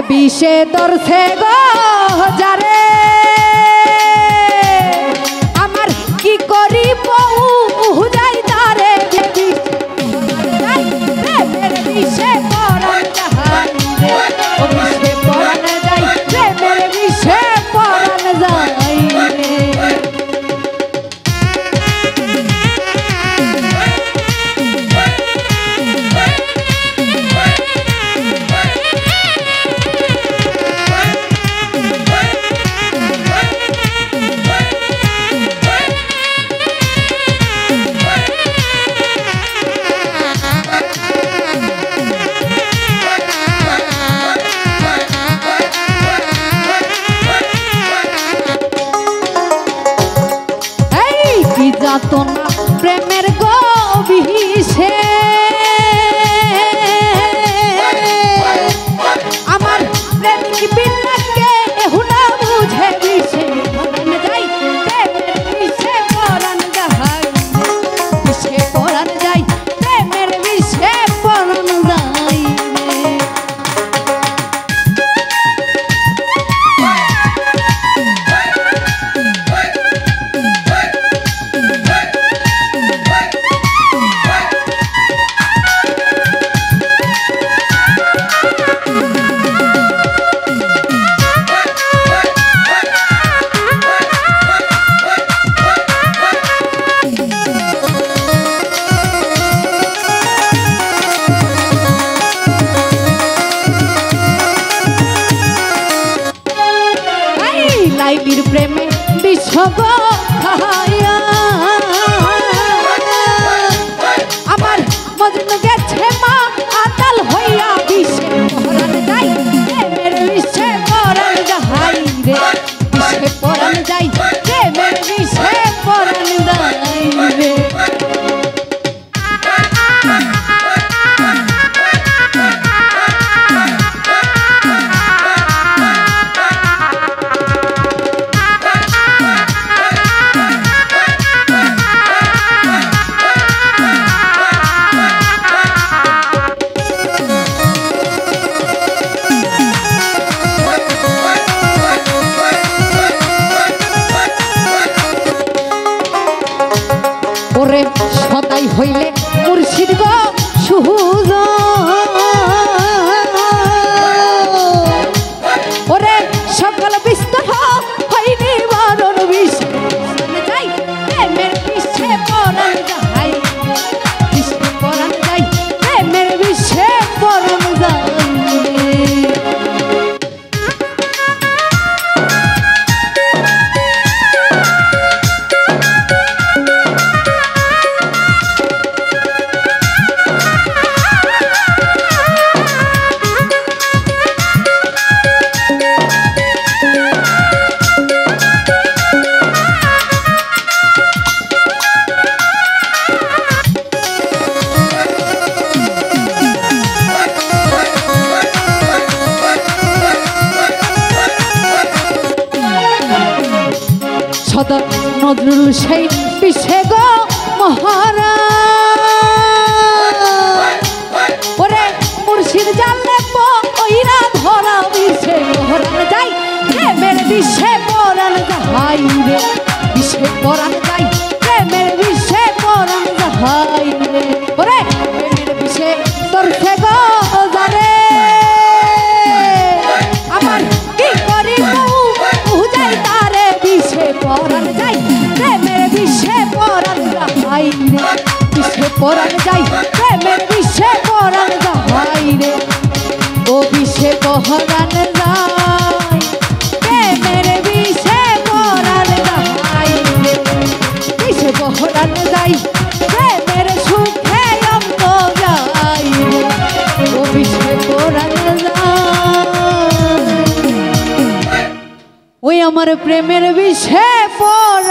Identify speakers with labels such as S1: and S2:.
S1: বিষে ধরছে গো যারে আমার কি করি বুঝাই তারে বিষে পরাণ যাই ও বিষে পরাণ যাই প্রেমের বিষে পরাণ যাই যাতনা প্রেমের গভীরে আমার প্রেমিক বিনাকে হুনা বুঝে বিষে পরাণ যাই প্রেমের বিষে পরাণ যাই বিষে পরাণ যাই প্রেমের বিষে পরাণ যাই লাইলির প্রেমে বিশ্বগ খায়া আমার মজনু গেছে মা আতাল হইয়া বিষে পরাণ যাই প্রেমের বিষে পরাণ যাই রে বিষে পরাণ যাই প্রেমের বিষে পরাণ যাই রে ওরে সদাই হইলে মুর্শিদ গো সুজ ওরে সকল বিস্তর হইনি বারণ বিষে যাই প্রেমের বিষে পরাণ যাই বিষে পরাণ যাই প্রেমের বিষে পরাণ যাই সদর নজরুল সেই বিষে গো মহারা ওরে মুর্শিদ জানলে ওইরা ধরা বিষে পরাণ যাই প্রেমের বিষে পরাণ যাই রে বিষে পরাণ যাই প্রেমের বিষে পরাণ যাই রে ওরে প্রেমের বিষে ধরছে গো যারে আমার কি করি বুঝাই তারে বিষে পরাণ যাই প্রেমের বিষে পরাণ যাই রে বিষে পরাণ যাই প্রেমের বিষে পরাণ যাই রে ও বিষে পরাণ যাই প্রেমের বিষে পরাণ যাই রে বিষে পরাণ যাই প্রেমের সুখে অন্ত যাই রে ও বিষে পরাণ যাই ওই আমার প্রেমের বিষে পরাণ